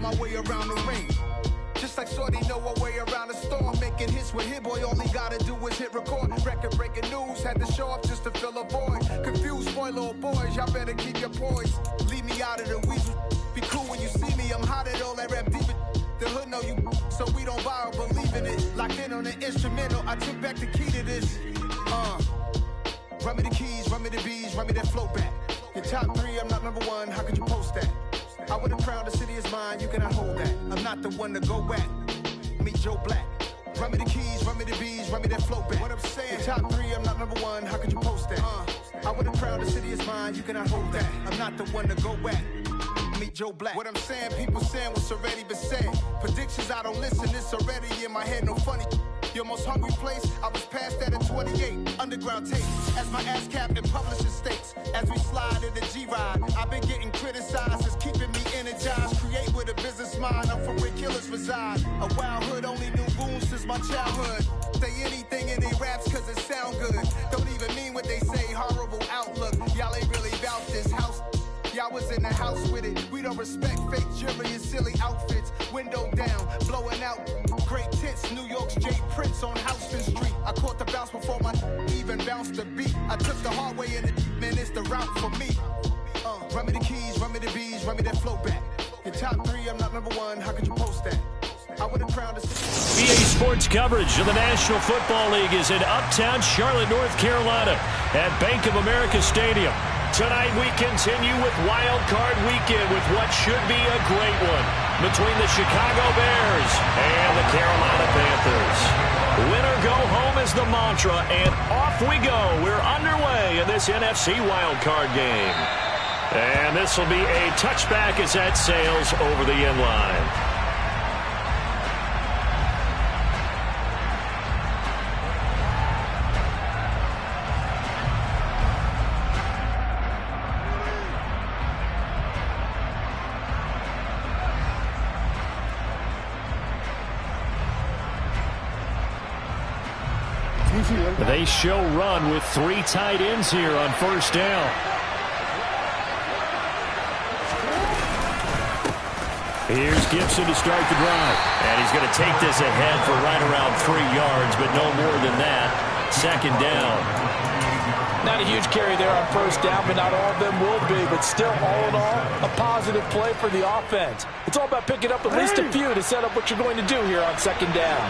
my way around the ring. Just like Shorty know a way around the storm. Making hits with Hit Boy, all he gotta do is hit record. Record breaking news, had to show up just to fill a void. Confused boy, little boys, y'all better keep your poise. Leave me out of the weasel. Be cool when you see me, I'm hot at all that rap deep. The hood know you, so we don't borrow, believe in it. Locked in on the instrumental, I took back the key to this. Run me the keys, run me the bees, run me that flow back. Your top 3, I'm not number 1, how could you post that? I would have crowned the city is mine, you cannot hold that. I'm not the one to go back. Meet Joe Black. Run me the keys, run me the bees, run me that flow back. What I'm saying, your top 3, I'm not number 1, how could you post that? I would have crowned the city is mine, you cannot hold that. I'm not the one to go back. Meet Joe Black. What I'm saying, people saying what's already been said. Predictions, I don't listen, it's already in my head, no funny. Your most hungry place, I was past that at 28. Underground tape, as my ass cap in publishing states. As we slide in the G-Ride, I've been getting criticized as keeping me energized. Create with a business mind, I'm from where killers reside. A wild hood, only knew goons since my childhood. Say anything in they raps cause it sound good. Don't even mean what they say, horrible outlook. Y'all ain't really about this house. Y'all was in the house with it. We don't respect fake jewelry and silly outfits. Window down, blowing out great tits. New York's J. Prince on Houston Street. I caught the bounce before my even bounced the beat. I took the hard way in it, man, it's the route for me. Run me the keys, run me the bees, run me that flow back. Your top 3, I'm not number 1, how could you post that? I would have crowned the city. EA Sports coverage of the National Football League is in uptown Charlotte, North Carolina at Bank of America Stadium. Tonight we continue with Wild Card Weekend with what should be a great one between the Chicago Bears and the Carolina Panthers. Winner go home is the mantra, and off we go. We're underway in this NFC Wild Card game. And this will be a touchback as that sails over the end line. They show run with 3 tight ends here on first down. Here's Gibson to start the drive. And he's going to take this ahead for right around 3 yards, but no more than that. Second down. Not a huge carry there on first down, but not all of them will be. But still, all in all, a positive play for the offense. It's all about picking up at least a few to set up what you're going to do here on second down.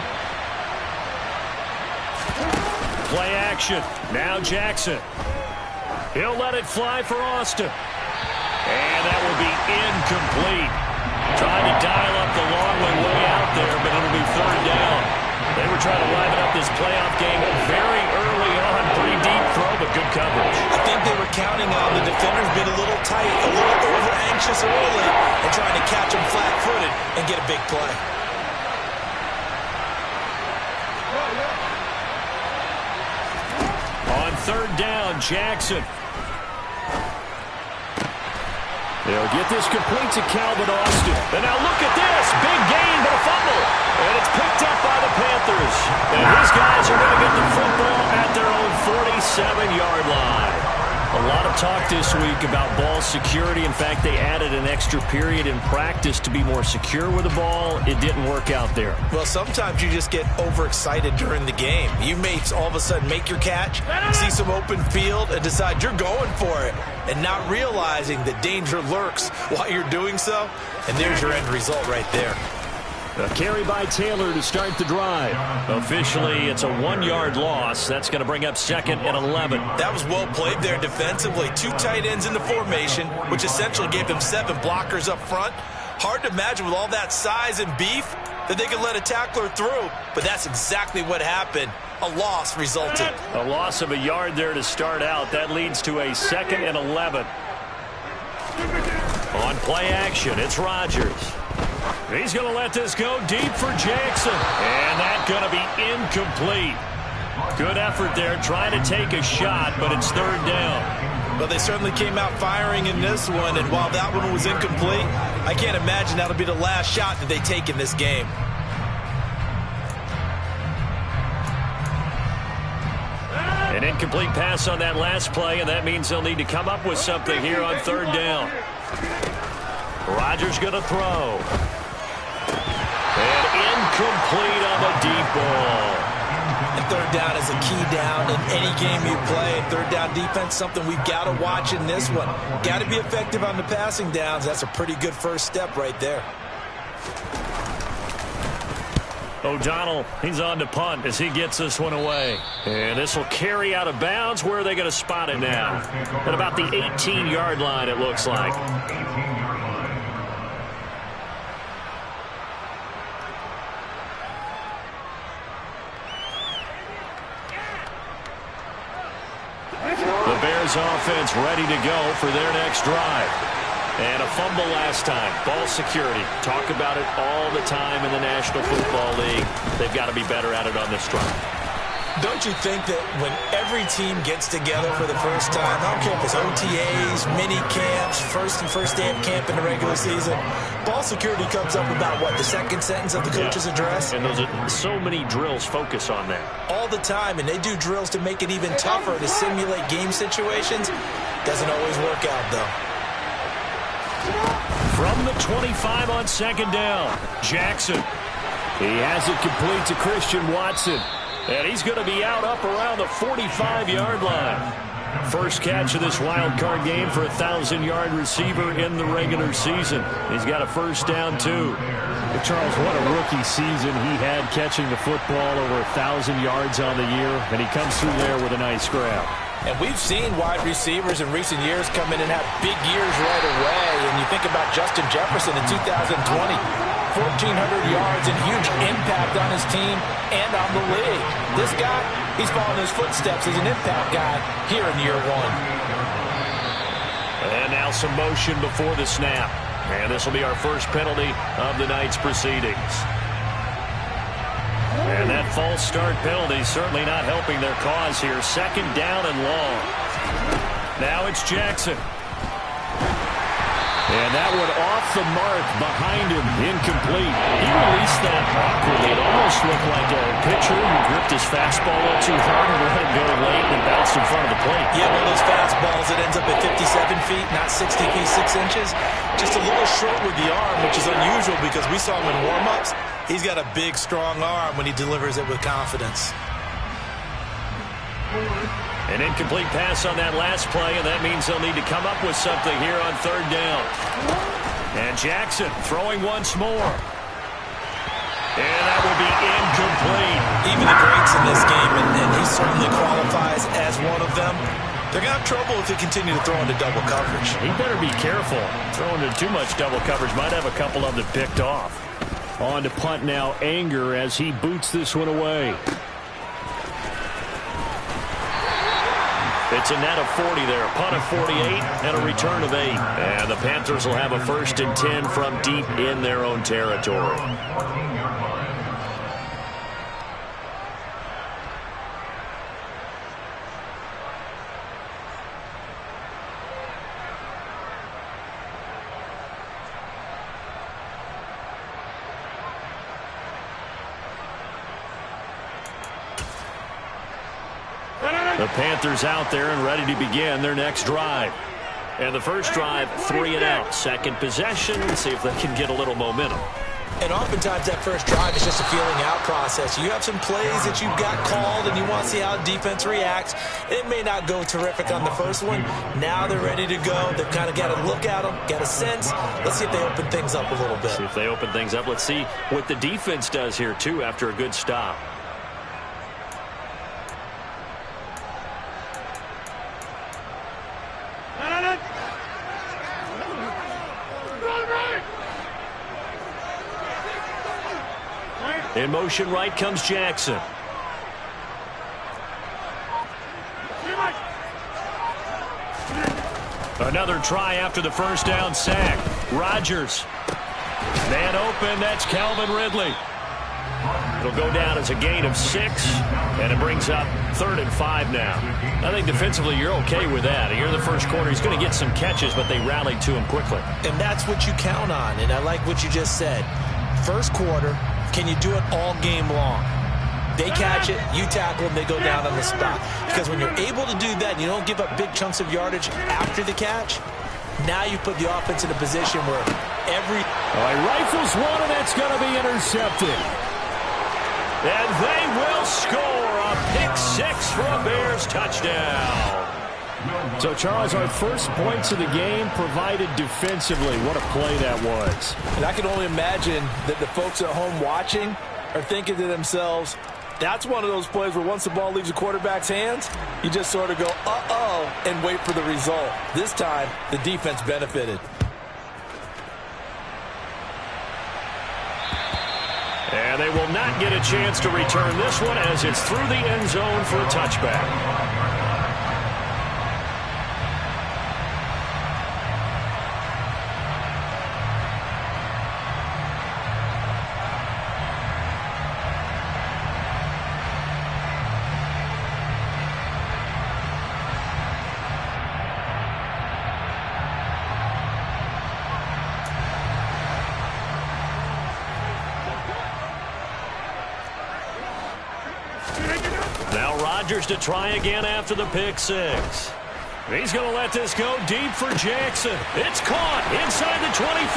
Play action. Now Jackson. He'll let it fly for Austin. And that will be incomplete. Trying to dial up the long way out there, but it'll be third down. They were trying to liven up this playoff game very early on. Pretty deep throw, but good coverage. I think they were counting on the defenders being a little tight, a little over-anxious early, and trying to catch them flat-footed and get a big play. On third down, Jackson. They'll get this complete to Calvin Austin. And now look at this. Big gain, but a fumble. And it's picked up by the Panthers. And these guys are going to get the football at their own 47-yard line. A lot of talk this week about ball security. In fact, they added an extra period in practice to be more secure with the ball. It didn't work out there. Well, sometimes you just get overexcited during the game. You may all of a sudden make your catch, see some open field, and decide you're going for it, and not realizing that danger lurks while you're doing so. And there's your end result right there. A carry by Taylor to start the drive. Officially, it's a 1-yard loss. That's going to bring up 2nd and 11. That was well played there defensively. 2 tight ends in the formation, which essentially gave them 7 blockers up front. Hard to imagine with all that size and beef that they could let a tackler through, but that's exactly what happened. A loss resulted. A loss of a yard there to start out. That leads to a 2nd and 11. On play action, it's Rodgers. He's going to let this go deep for Jackson. And that's going to be incomplete. Good effort there trying to take a shot, but it's third down. Well, they certainly came out firing in this one, and while that one was incomplete, I can't imagine that'll be the last shot that they take in this game. An incomplete pass on that last play, and that means they'll need to come up with something here on third down. Rodgers going to throw. ball. And third down is a key down in any game you play. Third down defense, something we've got to watch in this one. Got to be effective on the passing downs. That's a pretty good first step right there. O'Donnell, he's on to punt as he gets this one away. And this will carry out of bounds. Where are they going to spot it now? At about the 18-yard line, it looks like. The Bears offense ready to go for their next drive. And a fumble last time. Ball security. Talk about it all the time in the National Football League. They've got to be better at it on this drive. Don't you think that when every team gets together for the first time, I don't care if it's OTAs, mini camps, first day of camp in the regular season, ball security comes up about, what, the second sentence of the coach's address? And those are so many drills focus on that. All the time, and they do drills to make it even tougher to simulate game situations. Doesn't always work out, though. From the 25 on second down, Jackson. He has it complete to Christian Watson. And he's going to be out up around the 45-yard line. First catch of this wild card game for a 1,000-yard receiver in the regular season. He's got a first down, too. Charles, what a rookie season he had catching the football, over 1,000 yards on the year. And he comes through there with a nice grab. And we've seen wide receivers in recent years come in and have big years right away. And you think about Justin Jefferson in 2020, 1,400 yards and huge impact on his team and on the league. This guy, he's following his footsteps as an impact guy here in year one. And now some motion before the snap. And this will be our first penalty of the night's proceedings. And that false start penalty certainly not helping their cause here. Second down and long. Now it's Jackson. And that one off the mark behind him, incomplete. He released that awkwardly. It almost looked like a pitcher who gripped his fastball a little too hard and let it go late and bounced in front of the plate. Yeah, one of those fastballs that ends up at 57 feet, not 60 feet, 6 inches. Just a little short with the arm, which is unusual because we saw him in warm-ups. He's got a big, strong arm when he delivers it with confidence. An incomplete pass on that last play, and that means they'll need to come up with something here on third down. And Jackson throwing once more. And that will be incomplete. Even the greats in this game, and he certainly qualifies as one of them, they're going to have trouble if they continue to throw into double coverage. He better be careful. Throwing into too much double coverage might have a couple of them picked off. On to punt now, Anger, as he boots this one away. It's a net of 40 there. Punt of 48 and a return of 8. And the Panthers will have a 1st and 10 from deep in their own territory. The Panthers out there and ready to begin their next drive. And the first drive, 3 and out. Second possession, see if they can get a little momentum. And oftentimes that first drive is just a feeling out process. You have some plays that you've got called and you want to see how defense reacts. It may not go terrific on the first one. Now they're ready to go. They've kind of got to look at them, got a sense. Let's see if they open things up a little bit. See if they open things up. Let's see what the defense does here, too, after a good stop. In motion right comes Jackson. Another try after the first down sack. Rodgers. Man open, that's Calvin Ridley. It'll go down as a gain of 6, and it brings up 3rd and 5 now. I think defensively you're okay with that. Here in the first quarter, he's going to get some catches, but they rallied to him quickly. And that's what you count on, and I like what you just said. First quarter, can you do it all game long? They catch it, you tackle them, they go down on the spot. Because when you're able to do that and you don't give up big chunks of yardage after the catch, now you put the offense in a position where every... All right, rifles one, and that's going to be intercepted. And they will score a pick six for a Bears touchdown. So, Charles, our first points of the game provided defensively. What a play that was. And I can only imagine that the folks at home watching are thinking to themselves, that's one of those plays where once the ball leaves the quarterback's hands, you just sort of go, uh-oh, and wait for the result. This time, the defense benefited. And they will not get a chance to return this one as it's through the end zone for a touchback. To try again after the pick six. He's going to let this go deep for Jackson. It's caught inside the 25.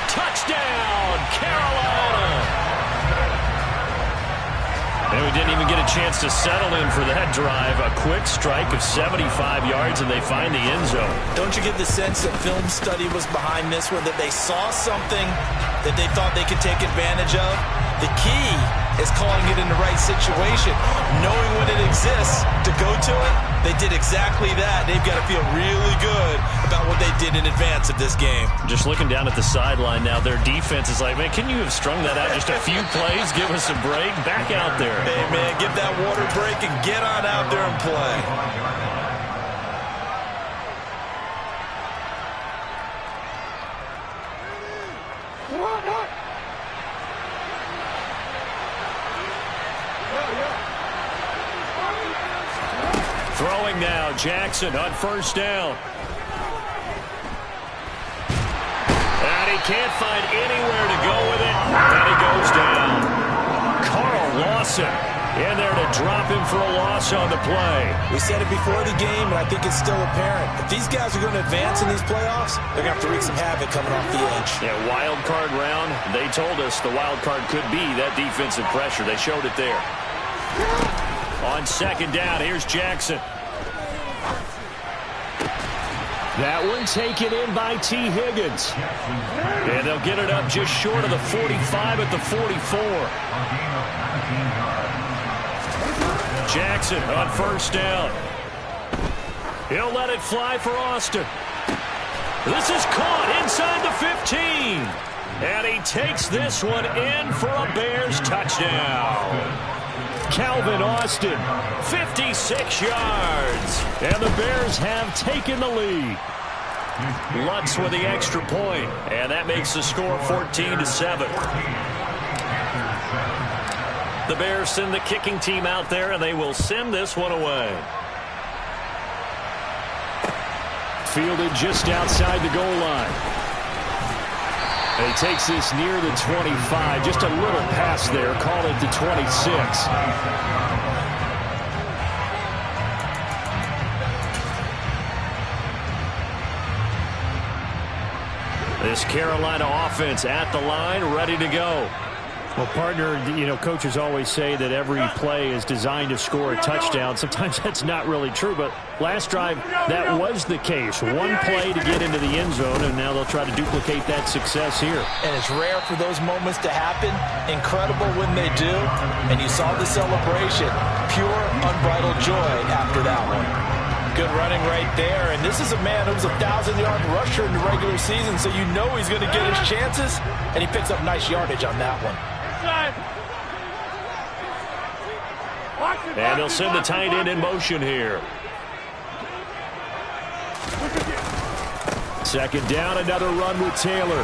Touchdown, Carolina. And we didn't even get a chance to settle in for that drive. A quick strike of 75 yards, and they find the end zone. Don't you get the sense that film study was behind this one, that they saw something that they thought they could take advantage of? The key is calling it in the right situation, knowing when it exists to go to it. They did exactly that. They've got to feel really good about what they did in advance of this game. Just looking down at the sideline now, their defense is like, man, can you have strung that out just a few plays? Give us a break. Back out there. Hey, man, give that water break and get on out there and play. Throwing now, Jackson on first down. And he can't find anywhere to go with it. And he goes down. Carl Lawson in there to drop him for a loss on the play. We said it before the game, and I think it's still apparent. If these guys are going to advance in these playoffs, they're going to have to wreak some havoc coming off the edge. Yeah, wild card round. They told us the wild card could be that defensive pressure. They showed it there. On second down, here's Jackson. That one taken in by T. Higgins. And they'll get it up just short of the 45 at the 44. Jackson on first down. He'll let it fly for Austin. This is caught inside the 15. And he takes this one in for a Bears touchdown. Calvin Austin, 56 yards. And the Bears have taken the lead. Lutz with the extra point, and that makes the score 14-7. The Bears send the kicking team out there, and they will send this one away. Fielded just outside the goal line. And he takes this near the 25. Just a little pass there. Call it the 26. This Carolina offense at the line, ready to go. Well, partner, you know, coaches always say that every play is designed to score a touchdown. Sometimes that's not really true, but last drive, that was the case. One play to get into the end zone, and now they'll try to duplicate that success here. And it's rare for those moments to happen. Incredible when they do. And you saw the celebration. Pure, unbridled joy after that one. Good running right there. And this is a man who was a 1,000-yard rusher in the regular season, so you know he's going to get his chances. And he picks up nice yardage on that one. And they'll send the tight end in motion here. Second down, another run with Taylor.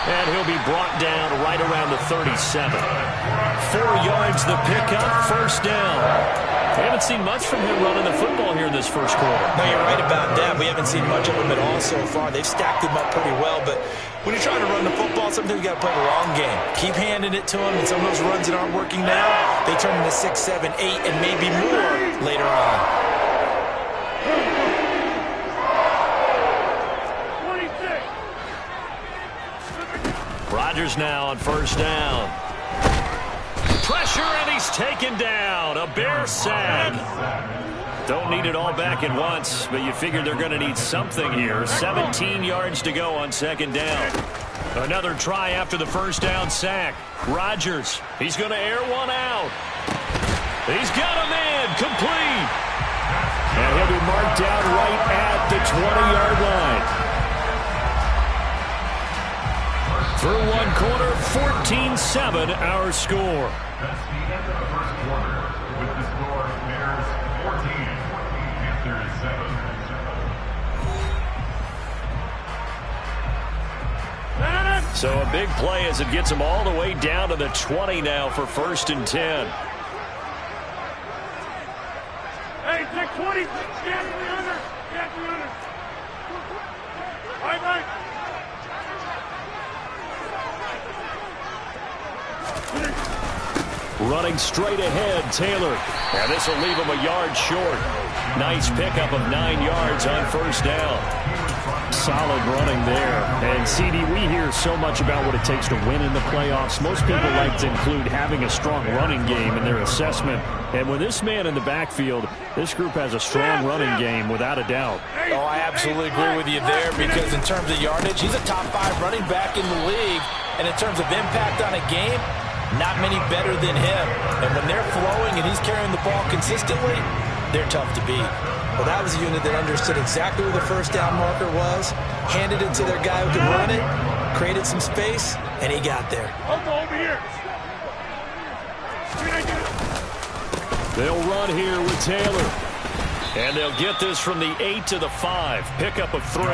And he'll be brought down right around the 37. 4 yards the pickup, first down. We haven't seen much from him running the football here in this first quarter. No, you're right about that. We haven't seen much of him at all so far. They've stacked him up pretty well, but when you're trying to run the football, sometimes you got to play the long game. Keep handing it to him, and some of those runs that aren't working now, they turn into 6, 7, 8, and maybe more later on. Rodgers now on first down. Pressure, and he's taken down. A Bear sack. Don't need it all back at once, but you figure they're going to need something here. 17 yards to go on second down. Another try after the first down sack. Rodgers, he's going to air one out. He's got a man, complete. And he'll be marked down right at the 20-yard line. Through one quarter, 14-7 our score. That's the end of the first quarter. With the score, Bears 14, Panthers 7. So a big play as it gets them all the way down to the 20 now for 1st and 10. Hey, take 20. Get the under. Get the under. Bye-bye. Running straight ahead, Taylor. And this will leave him a yard short. Nice pickup of 9 yards on first down. Solid running there. And, CD, we hear so much about what it takes to win in the playoffs. Most people like to include having a strong running game in their assessment. And with this man in the backfield, this group has a strong running game without a doubt. Oh, I absolutely agree with you there because in terms of yardage, he's a top 5 running back in the league. And in terms of impact on a game, not many better than him. And when they're flowing and he's carrying the ball consistently, they're tough to beat. Well, that was a unit that understood exactly where the first down marker was, handed it to their guy who could run it, created some space, and he got there. Over here. They'll run here with Taylor. And they'll get this from the 8 to the 5. Pickup of 3.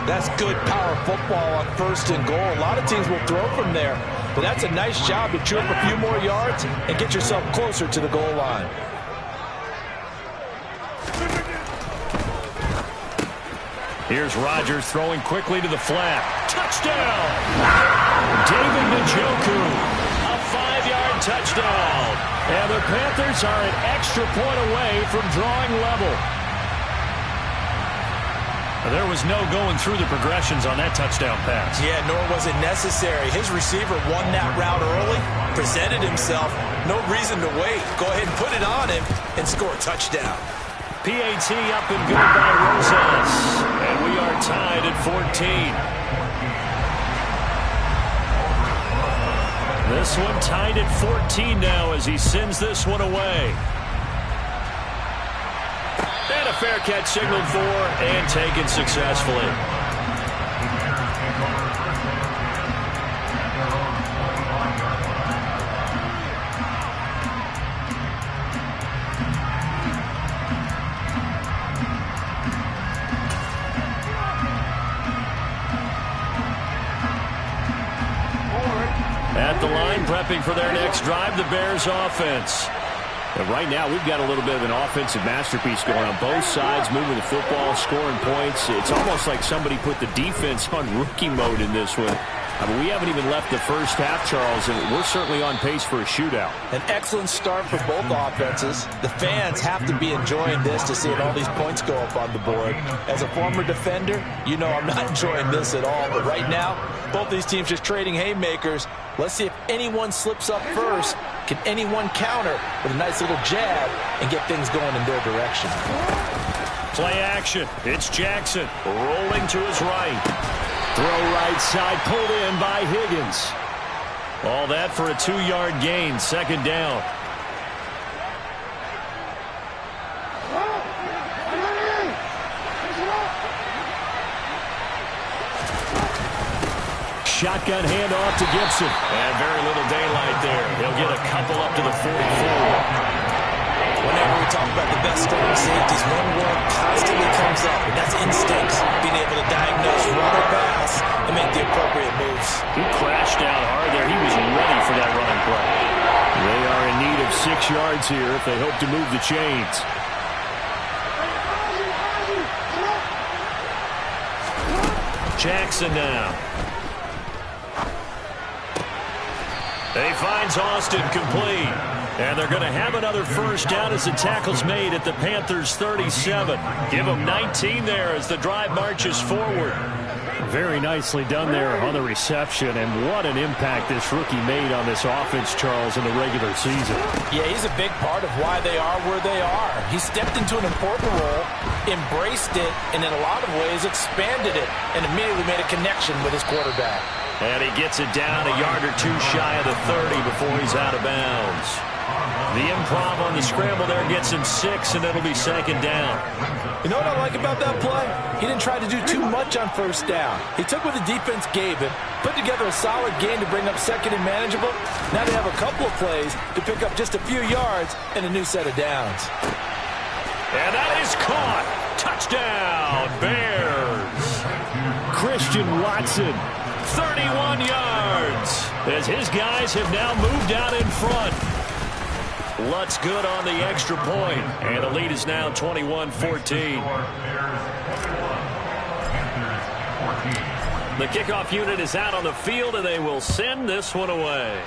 That's good power football on 1st and goal. A lot of teams will throw from there. But that's a nice job to chew up a few more yards and get yourself closer to the goal line. Here's Rodgers throwing quickly to the flat. Touchdown! David Njoku. A 5-yard touchdown. And the Panthers are an extra point away from drawing level. There was no going through the progressions on that touchdown pass. Yeah, nor was it necessary. His receiver won that route early, presented himself. No reason to wait. Go ahead and put it on him and score a touchdown. PAT up and good by Rosas. And we are tied at 14. This one tied at 14 now as he sends this one away. And a fair catch signaled for and taken successfully. At the line, prepping for their next drive, the Bears offense. And right now, we've got a little bit of an offensive masterpiece going on both sides, moving the football, scoring points. It's almost like somebody put the defense on rookie mode in this one. I mean, we haven't even left the first half, Charles, and we're certainly on pace for a shootout. An excellent start for both offenses. The fans have to be enjoying this to see all these points go up on the board. As a former defender, you know I'm not enjoying this at all. But right now, both these teams just trading haymakers. Let's see if anyone slips up first. Can anyone counter with a nice little jab and get things going in their direction? Play action. It's Jackson rolling to his right. Throw right side, pulled in by Higgins. All that for a 2-yard gain, second down. Shotgun handoff to Gibson. And very little daylight there. He'll get a couple up to the 44. Whenever we talk about the best strong safeties, one word constantly comes up, and that's instincts. Being able to diagnose run or pass and make the appropriate moves. He crashed down hard there. He was ready for that running play. They are in need of 6 yards here if they hope to move the chains. Jackson now. He finds Austin complete. And they're going to have another first down as the tackle's made at the Panthers' 37. Give them 19 there as the drive marches forward. Very nicely done there on the reception, and what an impact this rookie made on this offense, Charles, in the regular season. Yeah, he's a big part of why they are where they are. He stepped into an important role, embraced it, and in a lot of ways expanded it, and immediately made a connection with his quarterback. And he gets it down a yard or two shy of the 30 before he's out of bounds. The improv on the scramble there gets him 6, and it'll be second down. You know what I like about that play? He didn't try to do too much on first down. He took what the defense gave him, put together a solid game to bring up second and manageable. Now they have a couple of plays to pick up just a few yards and a new set of downs. And that is caught. Touchdown, Bears. Christian Watson, 31 yards, as his guys have now moved out in front. Lutz good on the extra point, and the lead is now 21-14. The kickoff unit is out on the field, and they will send this one away.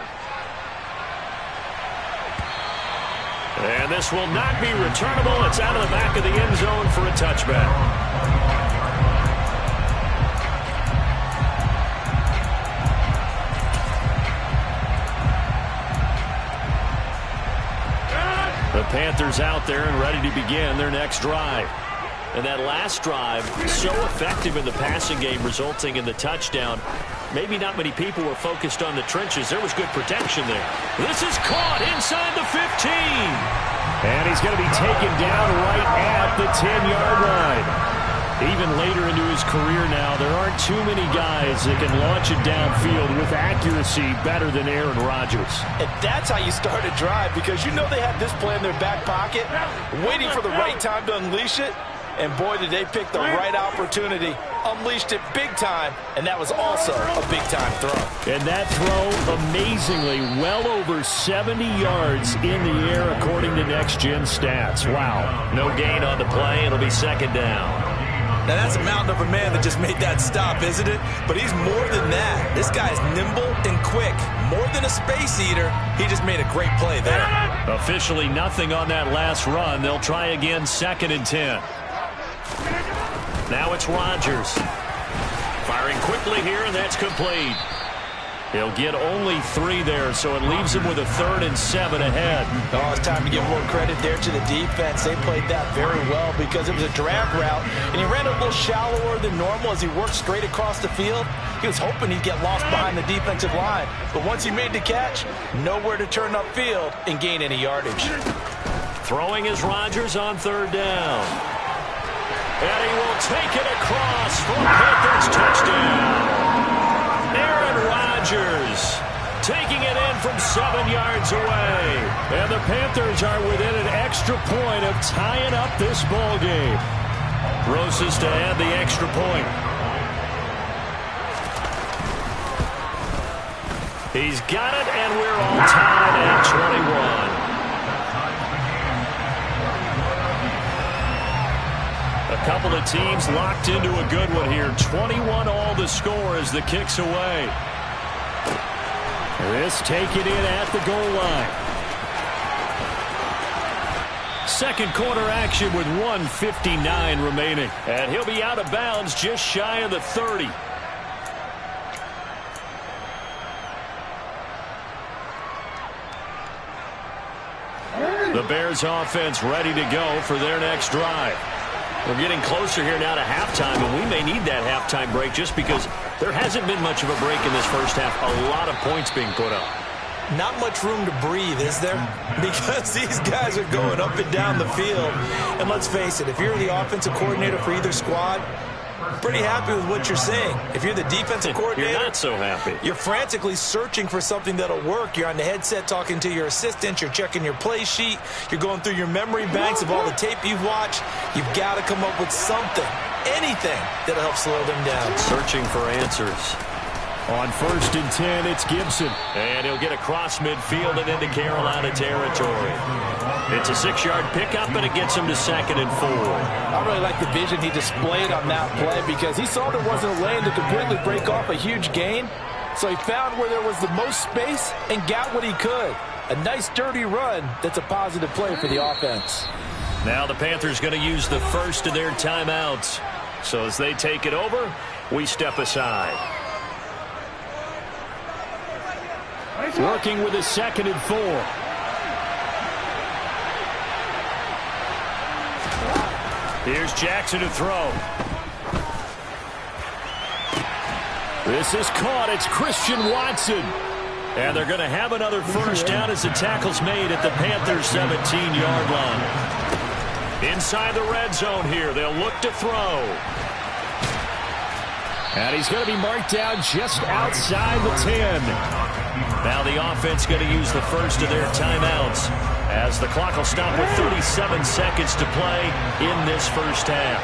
And this will not be returnable. It's out of the back of the end zone for a touchback. The Panthers out there and ready to begin their next drive. And that last drive, so effective in the passing game, resulting in the touchdown. Maybe not many people were focused on the trenches. There was good protection there. This is caught inside the 15. And he's going to be taken down right at the 10-yard line. Even later into his career now, there aren't too many guys that can launch it downfield with accuracy better than Aaron Rodgers. And that's how you start a drive, because you know they have this play in their back pocket, waiting for the right time to unleash it. And boy, did they pick the right opportunity, unleashed it big time, and that was also a big-time throw. And that throw, amazingly, well over 70 yards in the air, according to Next Gen Stats. Wow. No gain on the play. It'll be second down. Now, that's a mountain of a man that just made that stop, isn't it? But he's more than that. This guy's nimble and quick. More than a space eater, he just made a great play there. Officially nothing on that last run. They'll try again, 2nd and 10. Now it's Rodgers. Firing quickly here, and that's complete. He'll get only 3 there, so it leaves him with a 3rd and 7 ahead. Oh, it's time to give more credit there to the defense. They played that very well because it was a drag route, and he ran a little shallower than normal as he worked straight across the field. He was hoping he'd get lost behind the defensive line, but once he made the catch, nowhere to turn upfield and gain any yardage. Throwing is Rodgers on 3rd down. And he will take it across for a Panthers touchdown. Aaron Rodgers taking it in from 7 yards away. And the Panthers are within an extra point of tying up this ball game. Roses to add the extra point. He's got it, and we're all tied at 21. A couple of teams locked into a good one here. 21 all the score as the kick's away. This taken in at the goal line. Second quarter action with 1:59 remaining. And he'll be out of bounds just shy of the 30. The Bears offense ready to go for their next drive. We're getting closer here now to halftime, and we may need that halftime break just because there hasn't been much of a break in this first half. A lot of points being put up. Not much room to breathe, is there? Because these guys are going up and down the field. And let's face it, if you're the offensive coordinator for either squad, pretty happy with what you're seeing. If you're the defensive coordinator, you're not so happy. You're frantically searching for something that'll work. You're on the headset talking to your assistant. You're checking your play sheet. You're going through your memory banks of all the tape you've watched. You've got to come up with something, anything that'll help slow them down. Searching for answers. On 1st and 10, it's Gibson. And he'll get across midfield and into Carolina territory. It's a 6-yard pickup, and it gets him to 2nd and 4. I really like the vision he displayed on that play because he saw there wasn't a lane to completely break off a huge gain. So he found where there was the most space and got what he could. A nice, dirty run that's a positive play for the offense. Now the Panthers going to use the first of their timeouts. So as they take it over, We step aside. Working with a 2nd and 4. Here's Jackson to throw. This is caught. It's Christian Watson. And they're going to have another first down as the tackle's made at the Panthers' 17-yard line. Inside the red zone here. They'll look to throw. And he's going to be marked down just outside the 10. Now the offense going to use the first of their timeouts as the clock will stop with 37 seconds to play in this first half.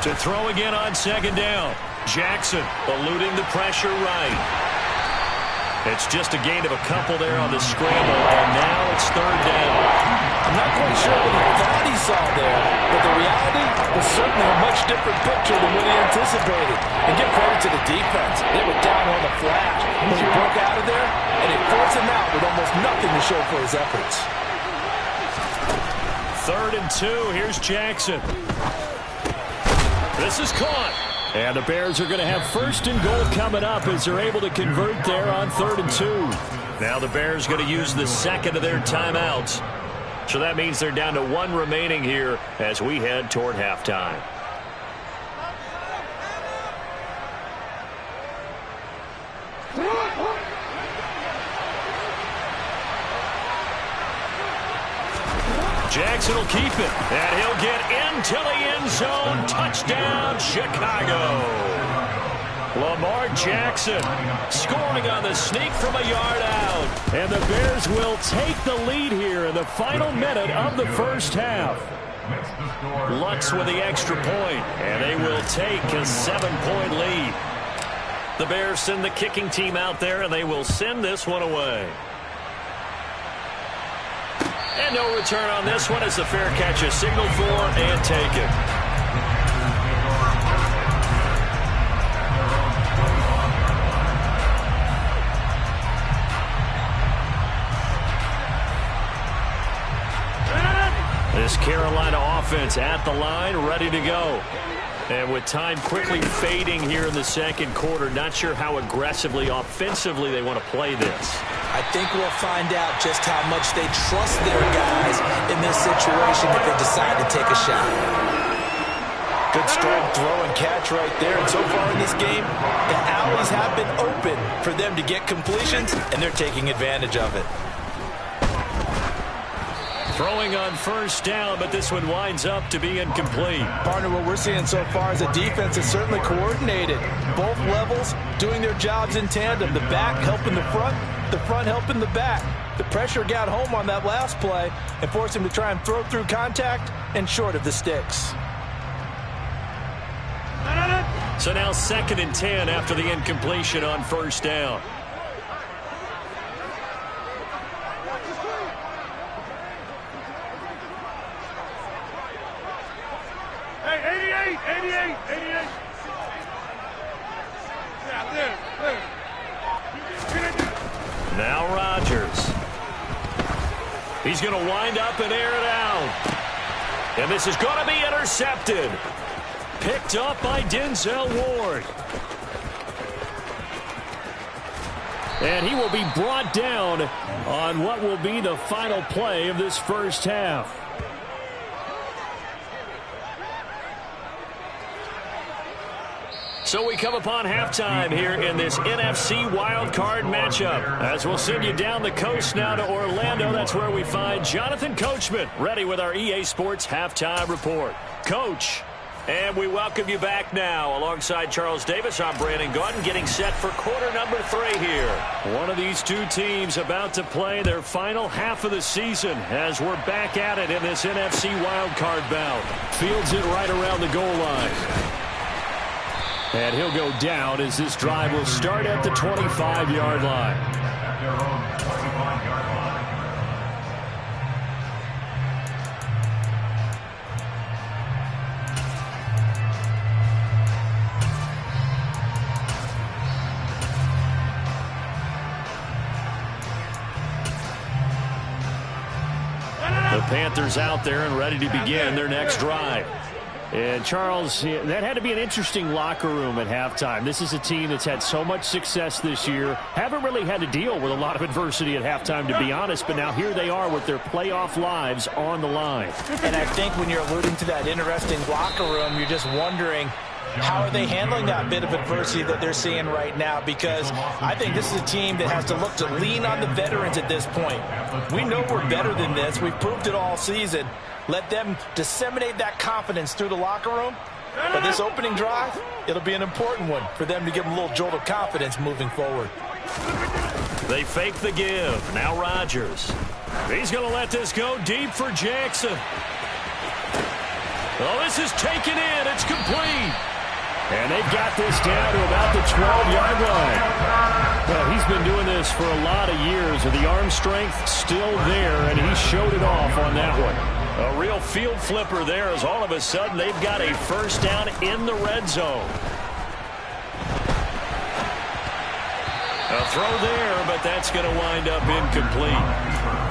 To throw again on 2nd down. Jackson eluding the pressure right. It's just a gain of a couple there on the scramble, and now it's 3rd down. I'm not quite sure what he thought he saw there, but the reality was certainly a much different picture than what he anticipated. And give credit to the defense. They were down on the flash when he broke out of there, and it forced him out with almost nothing to show for his efforts. 3rd and 2. Here's Jackson. This is caught. And the Bears are going to have 1st and goal coming up as they're able to convert there on 3rd and 2. Now the Bears going to use the 2nd of their timeouts. So that means they're down to 1 remaining here as we head toward halftime. Jackson will keep it, and he'll get into the end zone. Touchdown, Chicago. Lamar Jackson scoring on the sneak from a yard out. And the Bears will take the lead here in the final minute of the first half. Lutz with the extra point, and they will take a 7-point lead. The Bears send the kicking team out there, and they will send this one away. And no return on this one as the fair catch is signaled for and taken. This Carolina offense at the line, ready to go. And with time quickly fading here in the 2nd quarter, not sure how aggressively, offensively they want to play this. I think we'll find out just how much they trust their guys in this situation if they decide to take a shot. Good strong throw and catch right there. And so far in this game, the alleys have been open for them to get completions, and they're taking advantage of it. Throwing on 1st down, but this one winds up to be incomplete. Partner, what we're seeing so far is a defense is certainly coordinated. Both levels doing their jobs in tandem. The back helping the front helping the back. The pressure got home on that last play and forced him to try and throw through contact and short of the sticks. So now 2nd and 10 after the incompletion on 1st down. Hey, 88. Yeah, there. Now Rodgers. He's going to wind up and air it out. And this is going to be intercepted. Picked up by Denzel Ward. And he will be brought down on what will be the final play of this first half. So we come upon halftime here in this NFC wildcard matchup. As we'll send you down the coast now to Orlando. That's where we find Jonathan Coachman ready with our EA Sports Halftime Report. Coach, and we welcome you back now. Alongside Charles Davis, I'm Brandon Gaudin getting set for quarter number 3 here. One of these two teams about to play their final half of the season as we're back at it in this NFC wildcard bout. Fields it right around the goal line. And he'll go down as this drive will start at the 25-yard line. At their own 25-yard line. The Panthers out there and ready to begin their next drive. And, Charles, that had to be an interesting locker room at halftime. This is a team that's had so much success this year. Haven't really had to deal with a lot of adversity at halftime, to be honest. But now here they are with their playoff lives on the line. And I think when you're alluding to that interesting locker room, you're just wondering, how are they handling that bit of adversity that they're seeing right now? Because I think this is a team that has to look to lean on the veterans at this point. We know we're better than this. We've proved it all season. Let them disseminate that confidence through the locker room. But this opening drive, it'll be an important one for them to give them a little jolt of confidence moving forward. They fake the give. Now Rodgers. He's going to let this go deep for Jackson. Oh, this is taken in. It's complete. And they've got this down to about the 12-yard line. Well, he's been doing this for a lot of years, and the arm strength still there, and he showed it off on that one. A real field flipper there as all of a sudden they've got a first down in the red zone. A throw there, but that's going to wind up incomplete.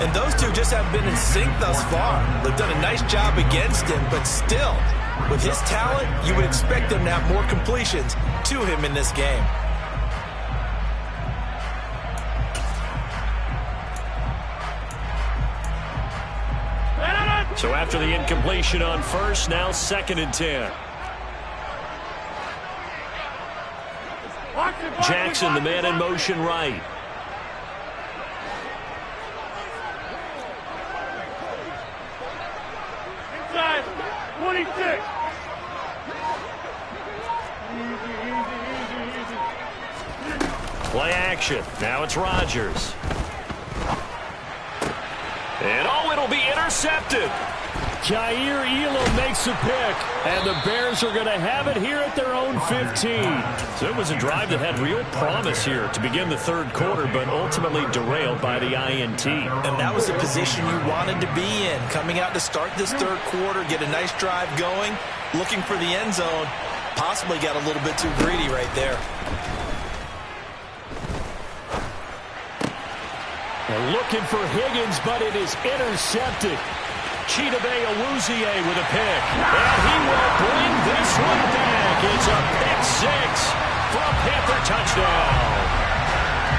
And those two just have been in sync thus far. They've done a nice job against him, but still, with his talent, you would expect them to have more completions to him in this game. So after the incompletion on first, now 2nd and 10. Jackson, the man in motion right. Inside, 26. Play action. Now it's Rodgers. And oh, it'll be intercepted. Jair Elam makes a pick, and the Bears are going to have it here at their own 15. So it was a drive that had real promise here to begin the third quarter, but ultimately derailed by the INT. And that was the position you wanted to be in. Coming out to start this third quarter, get a nice drive going, looking for the end zone. Possibly got a little bit too greedy right there. They're looking for Higgins, but it is intercepted. Chidobe Awuzie with a pick. And he will bring this one back. It's a pick six for a Panther touchdown.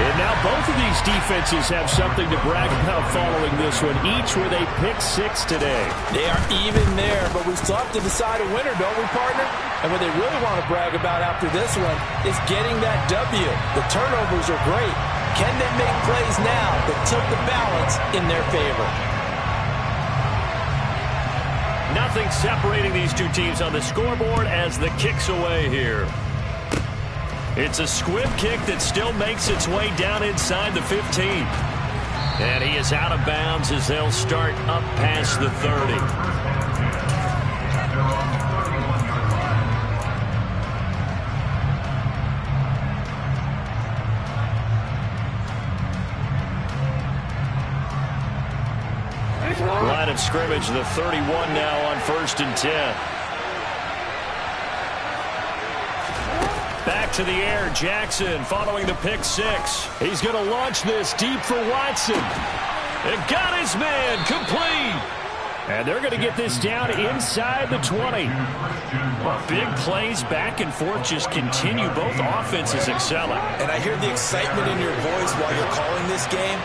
And now both of these defenses have something to brag about following this one, each with a pick six today. They are even there, but we still have to decide a winner, don't we, partner? And what they really want to brag about after this one is getting that W. The turnovers are great. Can they make plays now that tilt the balance in their favor? Nothing separating these two teams on the scoreboard as the kick's away here. It's a squib kick that still makes its way down inside the 15. And he is out of bounds as they'll start up past the 30. Line of scrimmage, the 31 now on 1st and 10. Back to the air, Jackson following the pick six. He's going to launch this deep for Watson. And got his man complete. And they're going to get this down inside the 20. Well, big plays back and forth just continue. Both offenses excelling. And I hear the excitement in your voice while you're calling this game.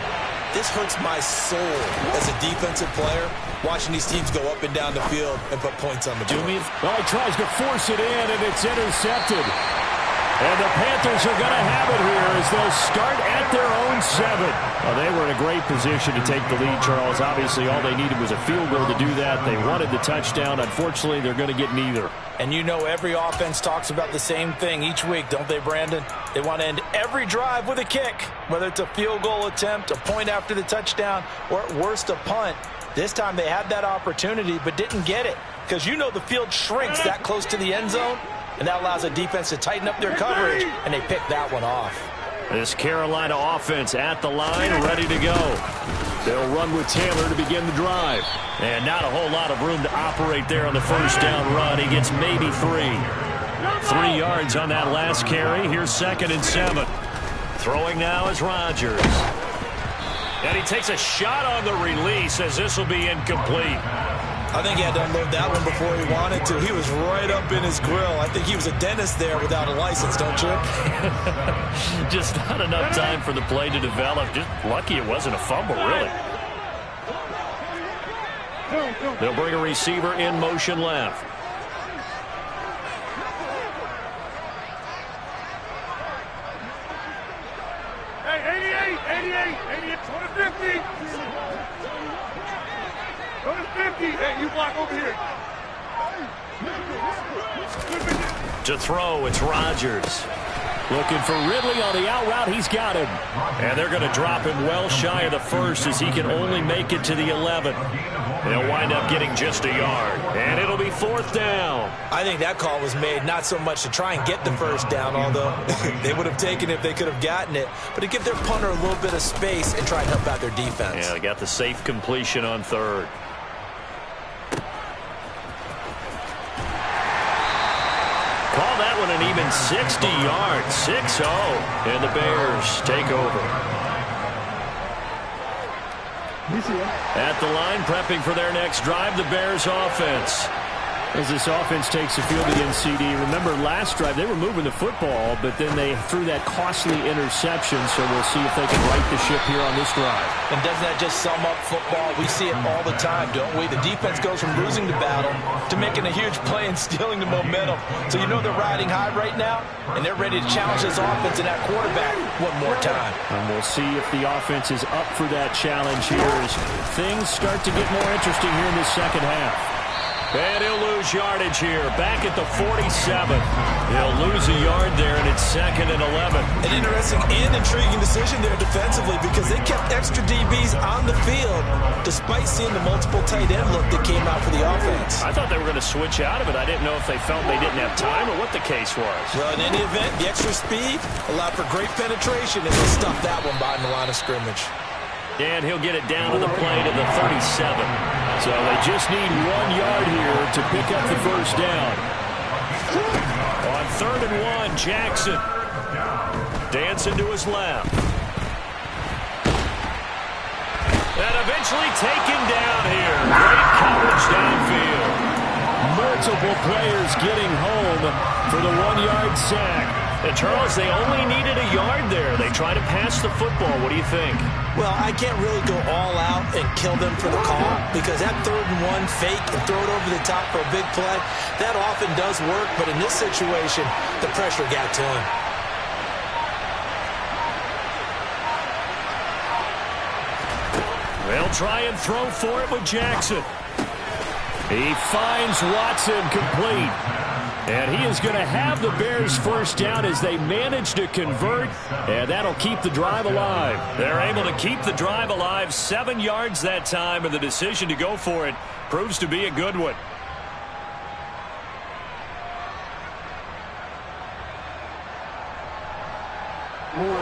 This hurts my soul as a defensive player, watching these teams go up and down the field and put points on the board. Well, he tries to force it in, and it's intercepted. And the Panthers are going to have it here as they'll start at their own 7. Well, they were in a great position to take the lead, Charles. Obviously, all they needed was a field goal to do that. They wanted the touchdown. Unfortunately, they're going to get neither. And you know every offense talks about the same thing each week, don't they, Brandon? They want to end every drive with a kick, whether it's a field goal attempt, a point after the touchdown, or at worst, a punt. This time they had that opportunity but didn't get it because you know the field shrinks that close to the end zone, and that allows a defense to tighten up their coverage, and they pick that one off. This Carolina offense at the line, ready to go. They'll run with Taylor to begin the drive. And not a whole lot of room to operate there on the first down run. He gets maybe 3. 3 yards on that last carry. Here's 2nd and 7. Throwing now is Rodgers. And he takes a shot on the release as this will be incomplete. I think he had to unload that one before he wanted to. He was right up in his grill. I think he was a dentist there without a license, don't you? Just not enough time for the play to develop. Just lucky it wasn't a fumble, really. They'll bring a receiver in motion left. Hey, 88, go to 50. Go to 50. Hey, you block over here. To throw, it's Rodgers. Looking for Ridley on the out route. He's got him. And they're going to drop him well shy of the first as he can only make it to the 11. They'll wind up getting just a yard. And it'll be 4th down. I think that call was made not so much to try and get the first down, although they would have taken it if they could have gotten it, but to give their punter a little bit of space and try and help out their defense. Yeah, they got the safe completion on 3rd. Call that one an even 60 yards. 6-0. And the Bears take over. At the line, prepping for their next drive, the Bears offense. As this offense takes the field against CD, remember last drive they were moving the football, but then they threw that costly interception, so we'll see if they can right the ship here on this drive. And doesn't that just sum up football? We see it all the time, don't we? The defense goes from losing the battle to making a huge play and stealing the momentum. So you know they're riding high right now, and they're ready to challenge this offense and that quarterback one more time. And we'll see if the offense is up for that challenge here as things start to get more interesting here in the second half. And he'll lose yardage here. Back at the 47. He'll lose a yard there, and it's 2nd and 11. An interesting and intriguing decision there defensively because they kept extra DBs on the field despite seeing the multiple tight end look that came out for the offense. I thought they were going to switch out of it. I didn't know if they felt they didn't have time or what the case was. Well, in any event, the extra speed allowed for great penetration as they stuffed that one behind the line of scrimmage. And he'll get it down to the play to the 37. So they just need 1 yard here to pick up the first down. On 3rd and 1, Jackson. Dancing to his left. And eventually taken down here. Great coverage downfield. Multiple players getting home for the 1-yard sack. And Charles, they only needed a yard there. They tried to pass the football. What do you think? Well, I can't really go all out and kill them for the call because that 3rd and 1 fake and throw it over the top for a big play, that often does work. But in this situation, the pressure got to him. They'll try and throw for it with Jackson. He finds Watson complete. And he is going to have the Bears first down as they manage to convert, and that'll keep the drive alive. They're able to keep the drive alive, 7 yards that time, and the decision to go for it proves to be a good one.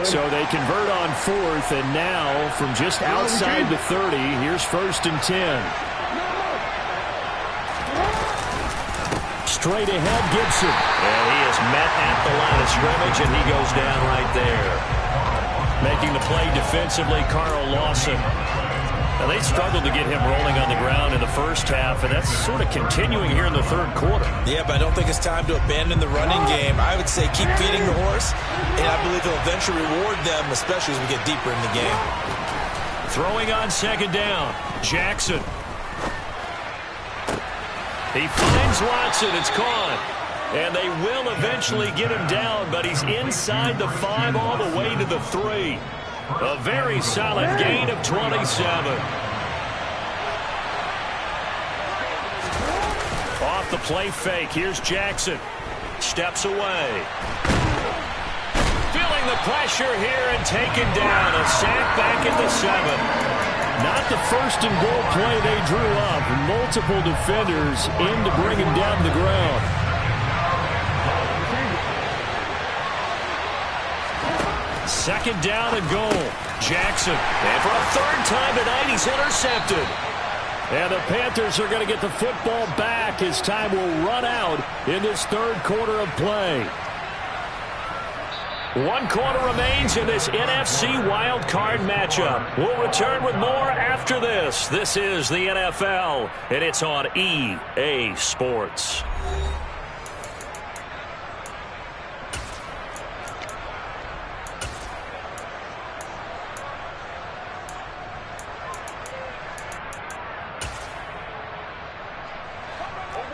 So they convert on 4th, and now from just outside the 30, here's 1st and 10. Straight ahead, Gibson. And he is met at the line of scrimmage, and he goes down right there. Making the play defensively, Carl Lawson. Now, they struggled to get him rolling on the ground in the first half, and that's sort of continuing here in the 3rd quarter. Yeah, but I don't think it's time to abandon the running game. I would say keep feeding the horse, and I believe he'll eventually reward them, especially as we get deeper in the game. Throwing on 2nd down, Jackson. He finds Watson. It's caught. And they will eventually get him down, but he's inside the 5 all the way to the 3. A very solid gain of 27. Off the play fake. Here's Jackson. Steps away. Feeling the pressure here and taken down. A sack back at the 7. Not the 1st and goal play they drew up. Multiple defenders in to bring him down to the ground. Second down and goal. Jackson. And for a 3rd time tonight, he's intercepted. And the Panthers are going to get the football back as time will run out in this 3rd quarter of play. 1 quarter remains in this NFC wildcard matchup. We'll return with more after this. This is the NFL, and it's on EA Sports.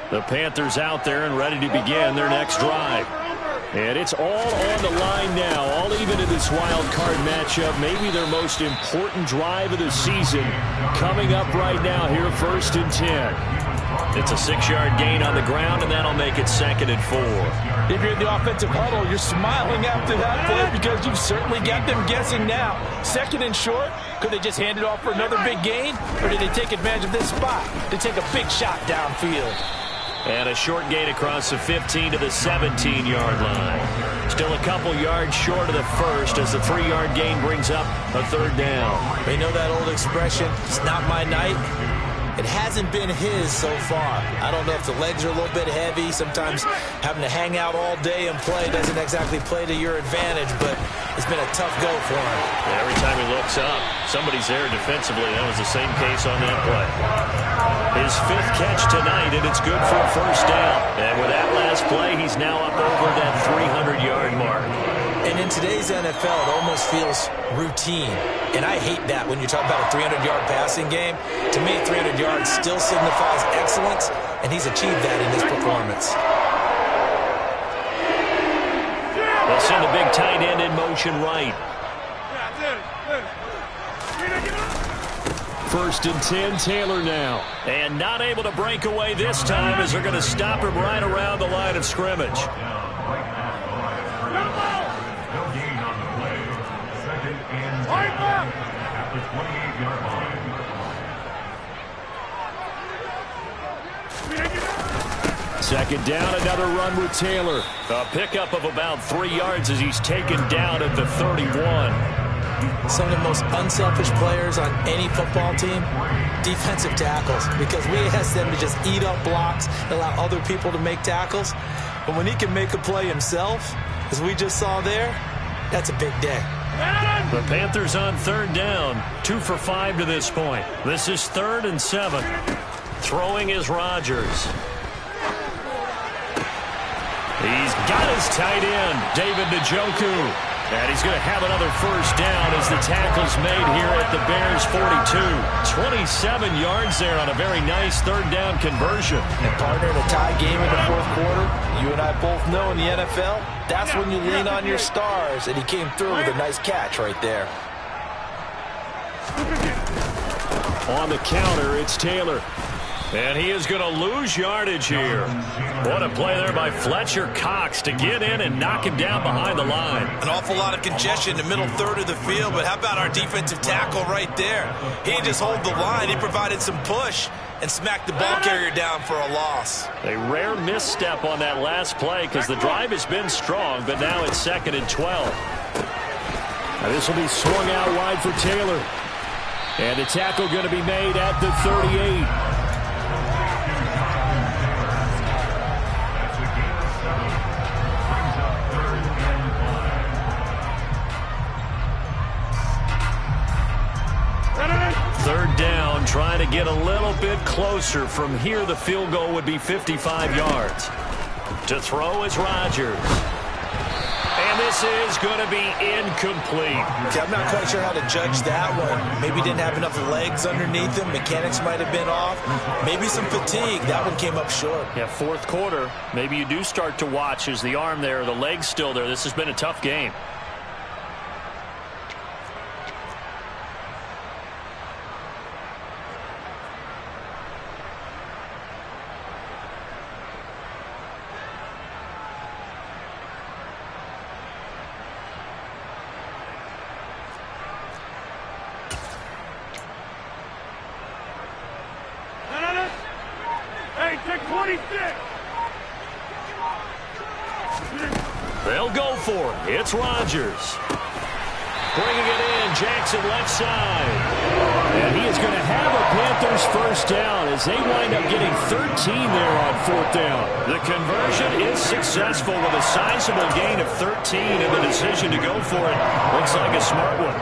The Panthers out there and ready to begin their next drive. And it's all on the line now, all even in this wild card matchup. Maybe their most important drive of the season coming up right now here, 1st and 10. It's a 6-yard gain on the ground, and that'll make it 2nd and 4. If you're in the offensive huddle, you're smiling after that play because you've certainly got them guessing now. 2nd and short, could they just hand it off for another big gain, or did they take advantage of this spot to take a big shot downfield? And a short gain across the 15 to the 17-yard line. Still a couple yards short of the first as the 3-yard gain brings up a 3rd down. They know that old expression, it's not my night. It hasn't been his so far. I don't know if the legs are a little bit heavy. Sometimes having to hang out all day and play doesn't exactly play to your advantage, but it's been a tough go for him. And every time he looks up, somebody's there defensively. That was the same case on that play. His 5th catch tonight, and it's good for a 1st down. And with that last play, he's now up over that 300-yard mark. And in today's NFL, it almost feels routine. And I hate that when you talk about a 300-yard passing game. To me, 300 yards still signifies excellence, and he's achieved that in this performance. They'll send a big tight end in motion right. 1st and 10, Taylor now. And not able to break away this time as they're going to stop him right around the line of scrimmage. Second down, another run with Taylor. A pickup of about 3 yards as he's taken down at the 31. Some of the most unselfish players on any football team, defensive tackles, because we ask them to just eat up blocks and allow other people to make tackles. But when he can make a play himself, as we just saw there, that's a big day. The Panthers on 3rd down, 2 for 5 to this point. This is 3rd and 7. Throwing is Rodgers. He's got his tight end, David Njoku. And he's going to have another 1st down as the tackle's made here at the Bears' 42. 27 yards there on a very nice 3rd down conversion. And partner, in a tie game in the 4th quarter, you and I both know in the NFL, that's when you lean on your stars. And he came through with a nice catch right there. On the counter, it's Taylor. And he is going to lose yardage here. What a play there by Fletcher Cox to get in and knock him down behind the line. An awful lot of congestion in the middle 3rd of the field, but how about our defensive tackle right there? He didn't just hold the line. He provided some push and smacked the ball carrier down for a loss. A rare misstep on that last play because the drive has been strong, but now it's 2nd and 12. Now this will be swung out wide for Taylor. And the tackle going to be made at the 38. Third down, trying to get a little bit closer. From here, the field goal would be 55 yards. To throw is Rodgers. And this is going to be incomplete. Okay, I'm not quite sure how to judge that one. Maybe didn't have enough legs underneath him. Mechanics might have been off. Maybe some fatigue. That one came up short. Yeah, 4th quarter. Maybe you do start to watch. Is the arm there, the leg's still there? This has been a tough game. Take 26. They'll go for it. It's Rodgers. Bringing it in, Jackson left side. And he is going to have a Panthers first down as they wind up getting 13 there on fourth down. The conversion is successful with a sizable gain of 13, and the decision to go for it looks like a smart one.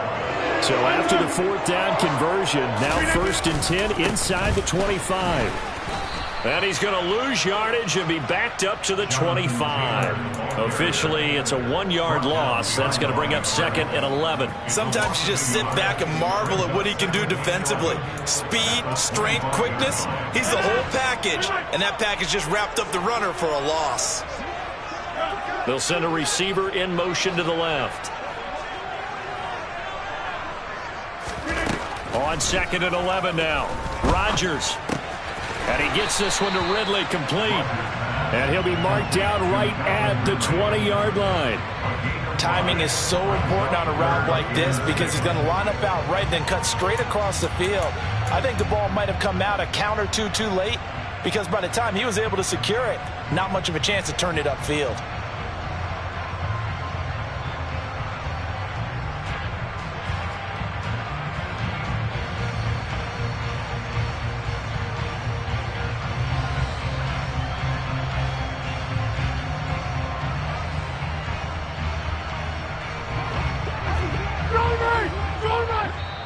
So after the fourth down conversion, now 1st and 10 inside the 25. And he's going to lose yardage and be backed up to the 25. Officially, it's a 1-yard loss. That's going to bring up 2nd and 11. Sometimes you just sit back and marvel at what he can do defensively. Speed, strength, quickness. He's the whole package. And that package just wrapped up the runner for a loss. They'll send a receiver in motion to the left. On 2nd and 11 now. Rodgers. And he gets this one to Ridley, complete. And he'll be marked down right at the 20-yard line. Timing is so important on a route like this because he's going to line up out right, then cut straight across the field. I think the ball might have come out a count or two too late because by the time he was able to secure it, not much of a chance to turn it upfield.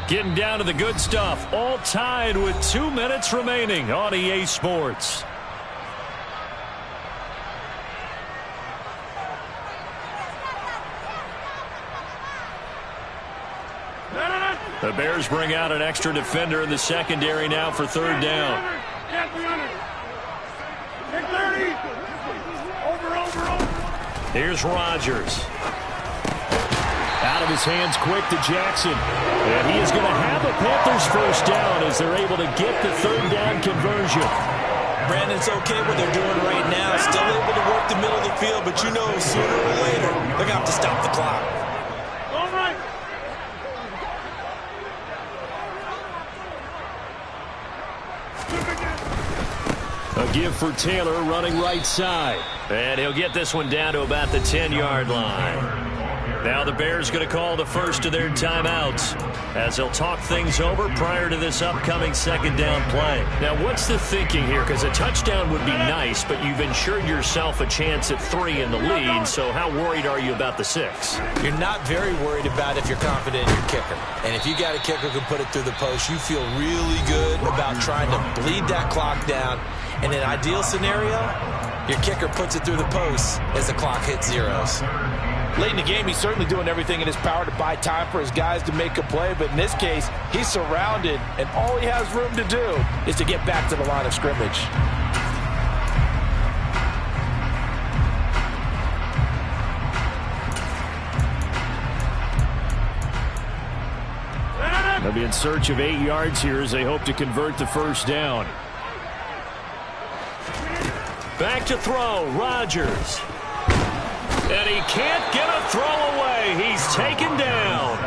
Getting down to the good stuff, all tied with 2 minutes remaining on EA Sports. The Bears bring out an extra defender in the secondary now for 3rd down. Here's Rodgers. Out of his hands quick to Jackson. And he is going to have a Panthers first down as they're able to get the 3rd down conversion. Brandon's okay what they're doing right now. Still able to work the middle of the field, but you know sooner or later they're going to have to stop the clock. All right. A give for Taylor running right side. And he'll get this one down to about the 10-yard line. Now the Bears going to call the first of their timeouts as they'll talk things over prior to this upcoming 2nd down play. Now what's the thinking here? Because a touchdown would be nice, but you've ensured yourself a chance at 3 in the lead, so how worried are you about the 6? You're not very worried about if you're confident in your kicker. And if you got a kicker who can put it through the post, you feel really good about trying to bleed that clock down. In an ideal scenario, your kicker puts it through the post as the clock hits zeros. Late in the game, he's certainly doing everything in his power to buy time for his guys to make a play, but in this case, he's surrounded, and all he has room to do is to get back to the line of scrimmage. They'll be in search of 8 yards here as they hope to convert the first down. Back to throw, Rodgers. And he can't get a throw away. He's taken down.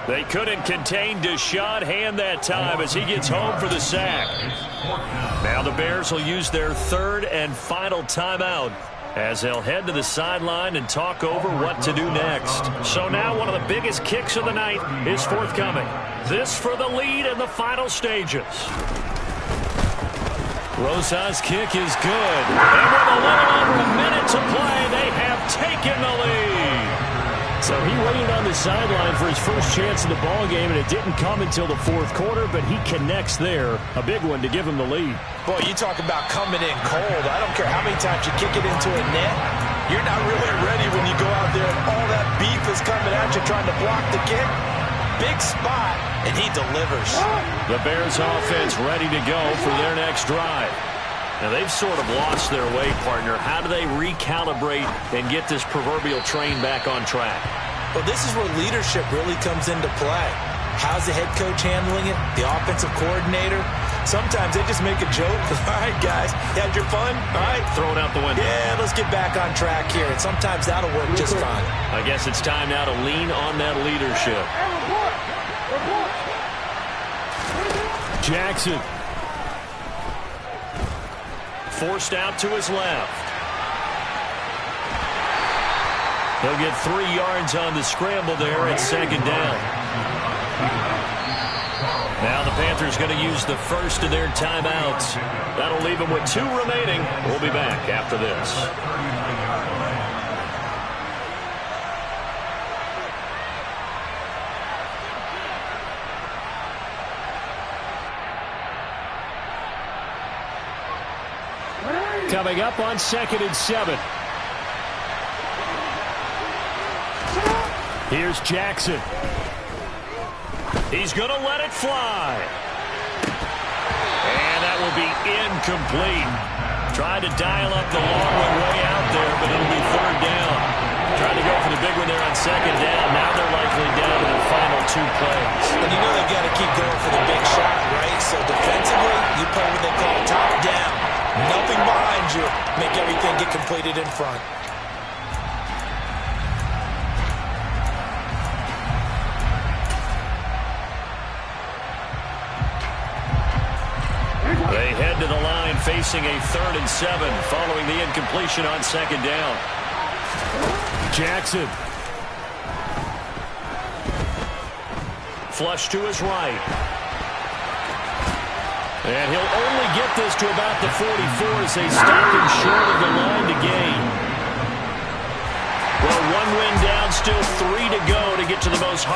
They couldn't contain Deshaun Hand that time as he gets home for the sack. Now the Bears will use their 3rd and final timeout as they'll head to the sideline and talk over what to do next. So now one of the biggest kicks of the night is forthcoming. This for the lead in the final stages. Rosa's kick is good. And with a little over a minute to play, they have taken the lead. So he waited on the sideline for his first chance in the ballgame, and it didn't come until the 4th quarter, but he connects there. A big one to give him the lead. Boy, you talk about coming in cold. I don't care how many times you kick it into a net. You're not really ready when you go out there and all that beef is coming at you trying to block the kick. Big spot, and he delivers. The Bears offense ready to go for their next drive. Now, they've sort of lost their way, partner. How do they recalibrate and get this proverbial train back on track? Well, this is where leadership really comes into play. How's the head coach handling it? The offensive coordinator? Sometimes they just make a joke. All right, guys, you had your fun? All right. Throw it out the window. Yeah, let's get back on track here. And sometimes that'll work just fine. I guess it's time now to lean on that leadership. Jackson. Forced out to his left. He'll get 3 yards on the scramble there at second down. Now the Panthers going to use the first of their timeouts. That'll leave them with 2 remaining. We'll be back after this. Coming up on 2nd and 7. Here's Jackson. He's going to let it fly. And that will be incomplete. Tried to dial up the long one way out there, but it'll be 3rd down. Tried to go for the big one there on 2nd down. Now they're likely down to the final 2 plays. And you know they've got to keep going for the big shot, right? So defensively, you play what they call top down. Nothing behind you. Make everything get completed in front. They head to the line facing a 3rd and 7 following the incompletion on 2nd down. Jackson. Flush to his right. And he'll only get this to about the 44 as they stop him short of the line to gain. Well, 1 win down, still 3 to go to get to the most